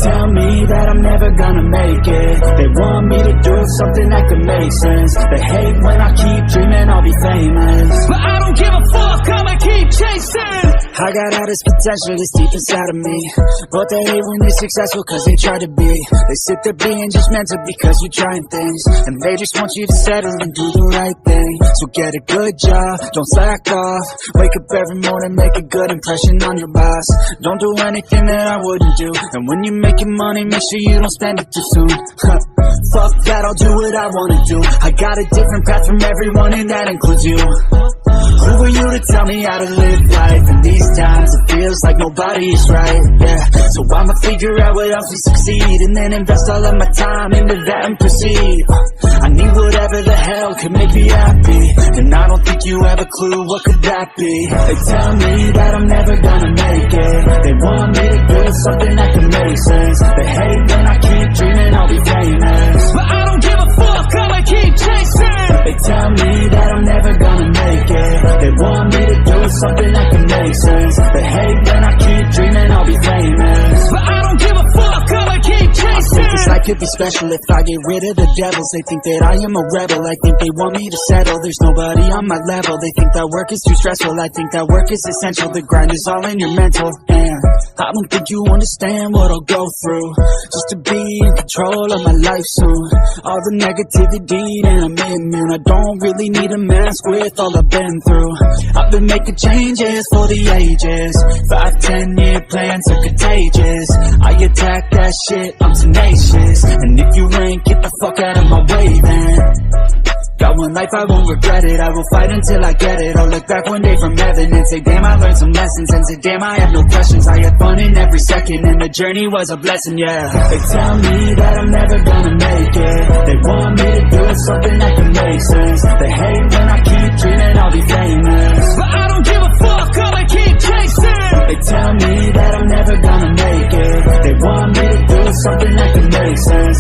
tell me that I'm never gonna make it. They want me to do something that could make sense. They hate when I keep dreaming I'll be famous, but I don't give a fuck, I'ma keep chasing. I got all this potential that's deep inside of me, but they hate when you're successful cause they try to be. They sit there being judgmental because you're trying things, and they just want you to settle and do the right thing. So get a good job, don't slack off. Wake up every morning, make a good impression on your boss. Don't do anything that I wouldn't do, and when you're making money, make sure you don't spend it too soon. Fuck that, I'll do what I wanna do. I got a different path from everyone, and that includes you. Who are you to tell me how to live life? In these times it feels like nobody is right, yeah. So I'ma figure out what else will succeed, and then invest all of my time into that and proceed. I need whatever the hell could make me happy, and I don't think you have a clue what could that be. They tell me that I'm never gonna make it. They want me to do something that can make sense. They hate when I keep dreaming I'll be famous, but I don't give a fuck, I'ma keep chasing. They tell me that I'm never gonna make it. They want me to do something that can make sense. They hate when I keep dreaming I'll be famous, but I don't give a fuck, I'ma keep chasing. I think this life could be special if I get rid of the devils. They think that I am a rebel, I think they want me to settle. There's nobody on my level, they think that work is too stressful. I think that work is essential, the grind is all in your mental. And I don't think you understand what I'll go through just to be in control of my life soon. All the negativity and I'm immune, I don't really need a mask with all I've been through. I've been making changes for the ages. 5-10 year plans are contagious. I attack that shit, I'm tenacious. And if you ain't, get the fuck out of my way then. Got one life, I won't regret it. I will fight until I get it. I'll look back one day from heaven and say, damn, I learned some lessons. And say, damn, I have no questions. I had fun in every second, and the journey was a blessing, yeah. They tell me that I'm never gonna make it. They want me to do something that can make sense. They hate when I keep dreaming I'll be famous, but I don't give a fuck, I'ma keep chasing. They tell me that I'm never gonna make it. They want me to do something that can make sense.